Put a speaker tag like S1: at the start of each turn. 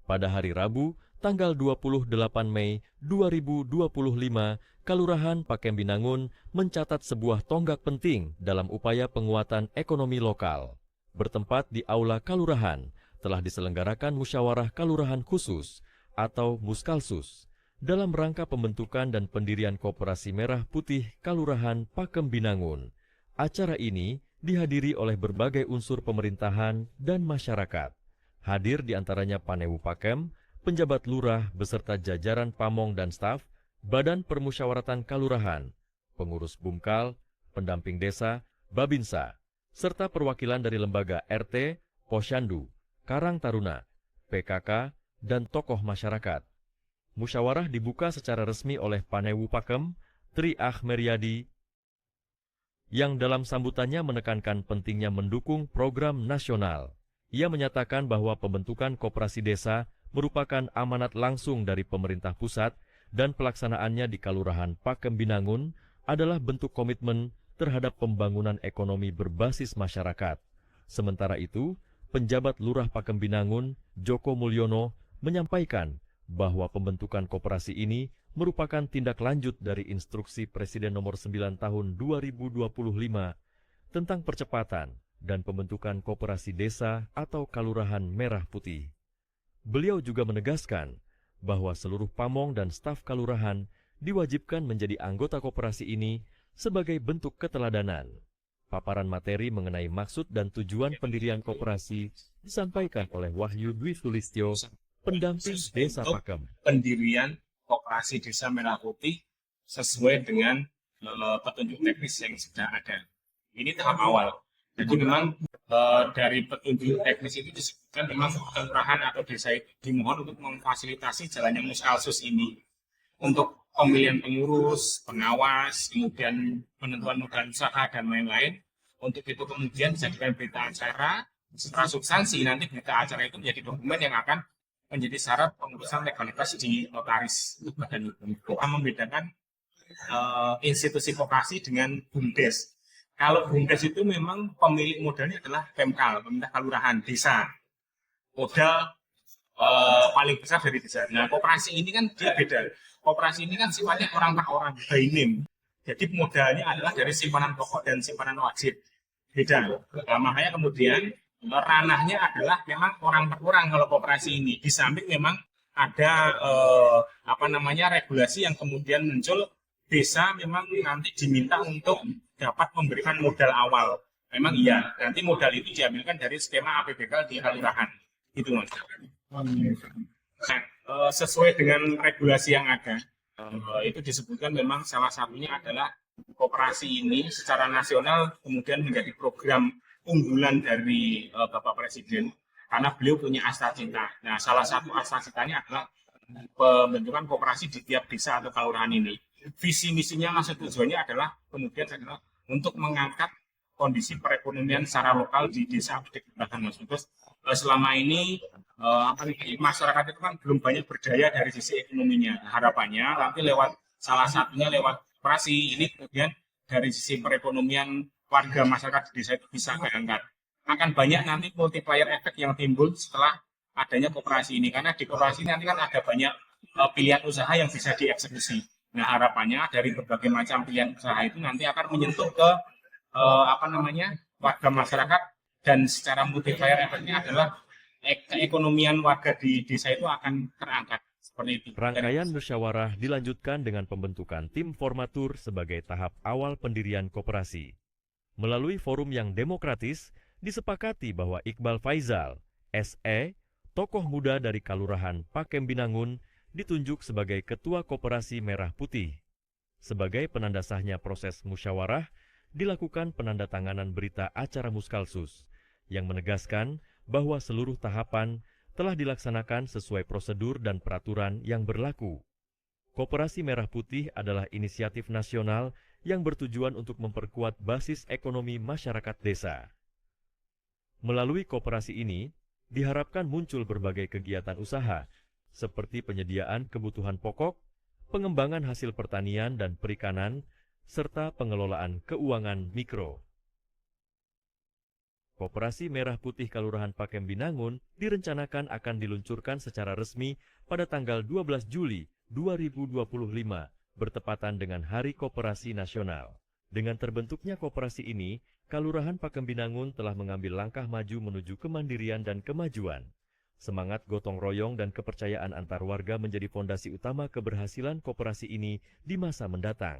S1: Pada hari Rabu, tanggal 28 Mei 2025, Kalurahan Pakembinangun mencatat sebuah tonggak penting dalam upaya penguatan ekonomi lokal. Bertempat di Aula Kalurahan, telah diselenggarakan musyawarah Kalurahan khusus atau Muskalsus dalam rangka pembentukan dan pendirian Koperasi Merah Putih Kalurahan Pakembinangun. Acara ini dihadiri oleh berbagai unsur pemerintahan dan masyarakat. Hadir diantaranya Panewu Pakem, penjabat lurah beserta jajaran pamong dan staf, Badan Permusyawaratan Kalurahan, pengurus Bumkal, pendamping desa, Babinsa, serta perwakilan dari lembaga RT, Posyandu, Karang Taruna, PKK, dan tokoh masyarakat. Musyawarah dibuka secara resmi oleh Panewu Pakem, Tri Ahmeryadi, yang dalam sambutannya menekankan pentingnya mendukung program nasional. Ia menyatakan bahwa pembentukan koperasi desa merupakan amanat langsung dari pemerintah pusat dan pelaksanaannya di Kalurahan Pakembinangun adalah bentuk komitmen terhadap pembangunan ekonomi berbasis masyarakat. Sementara itu, penjabat Lurah Pakembinangun, Joko Mulyono, menyampaikan bahwa pembentukan koperasi ini merupakan tindak lanjut dari instruksi Presiden nomor 9 tahun 2025 tentang percepatan dan pembentukan koperasi desa atau Kalurahan Merah Putih. Beliau juga menegaskan bahwa seluruh pamong dan staf Kalurahan diwajibkan menjadi anggota koperasi ini sebagai bentuk keteladanan. Paparan materi mengenai maksud dan tujuan pendirian koperasi disampaikan oleh Wahyu Dwi Sulistyo, pendamping Desa Pakem.
S2: Pendirian Koperasi Desa Merah Putih sesuai dengan petunjuk teknis yang sudah ada. Ini tahap awal. Jadi memang dari petunjuk teknis itu disebutkan memang kelurahan atau desa itu dimohon untuk memfasilitasi jalannya Muskalsus ini untuk pemilihan pengurus, pengawas, kemudian penentuan modal usaha dan lain-lain. Untuk itu kemudian dijadikan berita acara. Setelah substansi nanti berita acara itu menjadi dokumen yang akan menjadi syarat pengurusan legalitas di notaris badan hukum. Kita membedakan institusi koperasi dengan BUMDes. Kalau BUMDes itu memang pemilik modalnya adalah Pemkal, pemerintah kalurahan desa. Modal paling besar dari desa. Nah, koperasi ini kan dia beda. Koperasi ini kan sifatnya orang per orang, by name. Jadi modalnya adalah dari simpanan pokok dan simpanan wajib. Beda. Nah, makanya kemudian ranahnya adalah memang orang per orang kalau koperasi ini. Di samping memang ada regulasi yang kemudian muncul. Desa memang nanti diminta untuk dapat memberikan modal awal. Memang iya, nanti modal itu diambilkan dari skema APBK di kelurahan. Itu Mas. Nah, sesuai dengan regulasi yang ada, itu disebutkan memang salah satunya adalah koperasi ini secara nasional kemudian menjadi program unggulan dari Bapak Presiden karena beliau punya astra-cita. Nah, salah satu astra-citanya adalah pembentukan koperasi di tiap desa atau kelurahan ini. Visi misinya maksud tujuannya adalah kemudian adalah untuk mengangkat kondisi perekonomian secara lokal di desa bahkan Mas. Terus selama ini masyarakat itu kan belum banyak berdaya dari sisi ekonominya. Harapannya nanti lewat salah satunya lewat koperasi ini kemudian dari sisi perekonomian warga masyarakat di desa itu bisa keangkat. Akan banyak nanti multiplier efek yang timbul setelah adanya koperasi ini karena di koperasi nanti kan ada banyak pilihan usaha yang bisa dieksekusi. Nah, harapannya dari berbagai macam pilihan usaha itu nanti akan menyentuh ke warga masyarakat dan secara multiplier efeknya adalah keekonomian warga di desa itu akan terangkat seperti itu.
S1: Rangkaian musyawarah dilanjutkan dengan pembentukan tim formatur sebagai tahap awal pendirian koperasi. Melalui forum yang demokratis, disepakati bahwa Iqbal Faizal, SE, tokoh muda dari Kalurahan Pakembinangun, ditunjuk sebagai Ketua Koperasi Merah Putih. Sebagai penanda sahnya proses musyawarah, dilakukan penandatanganan berita acara Muskalsus, yang menegaskan bahwa seluruh tahapan telah dilaksanakan sesuai prosedur dan peraturan yang berlaku. Koperasi Merah Putih adalah inisiatif nasional yang bertujuan untuk memperkuat basis ekonomi masyarakat desa. Melalui koperasi ini, diharapkan muncul berbagai kegiatan usaha, seperti penyediaan kebutuhan pokok, pengembangan hasil pertanian dan perikanan, serta pengelolaan keuangan mikro. Koperasi Merah Putih Kelurahan Pakem Binangun direncanakan akan diluncurkan secara resmi pada tanggal 12 Juli 2025, bertepatan dengan Hari Koperasi Nasional. Dengan terbentuknya koperasi ini, Kelurahan Pakem Binangun telah mengambil langkah maju menuju kemandirian dan kemajuan. Semangat gotong royong dan kepercayaan antar warga menjadi fondasi utama keberhasilan koperasi ini di masa mendatang.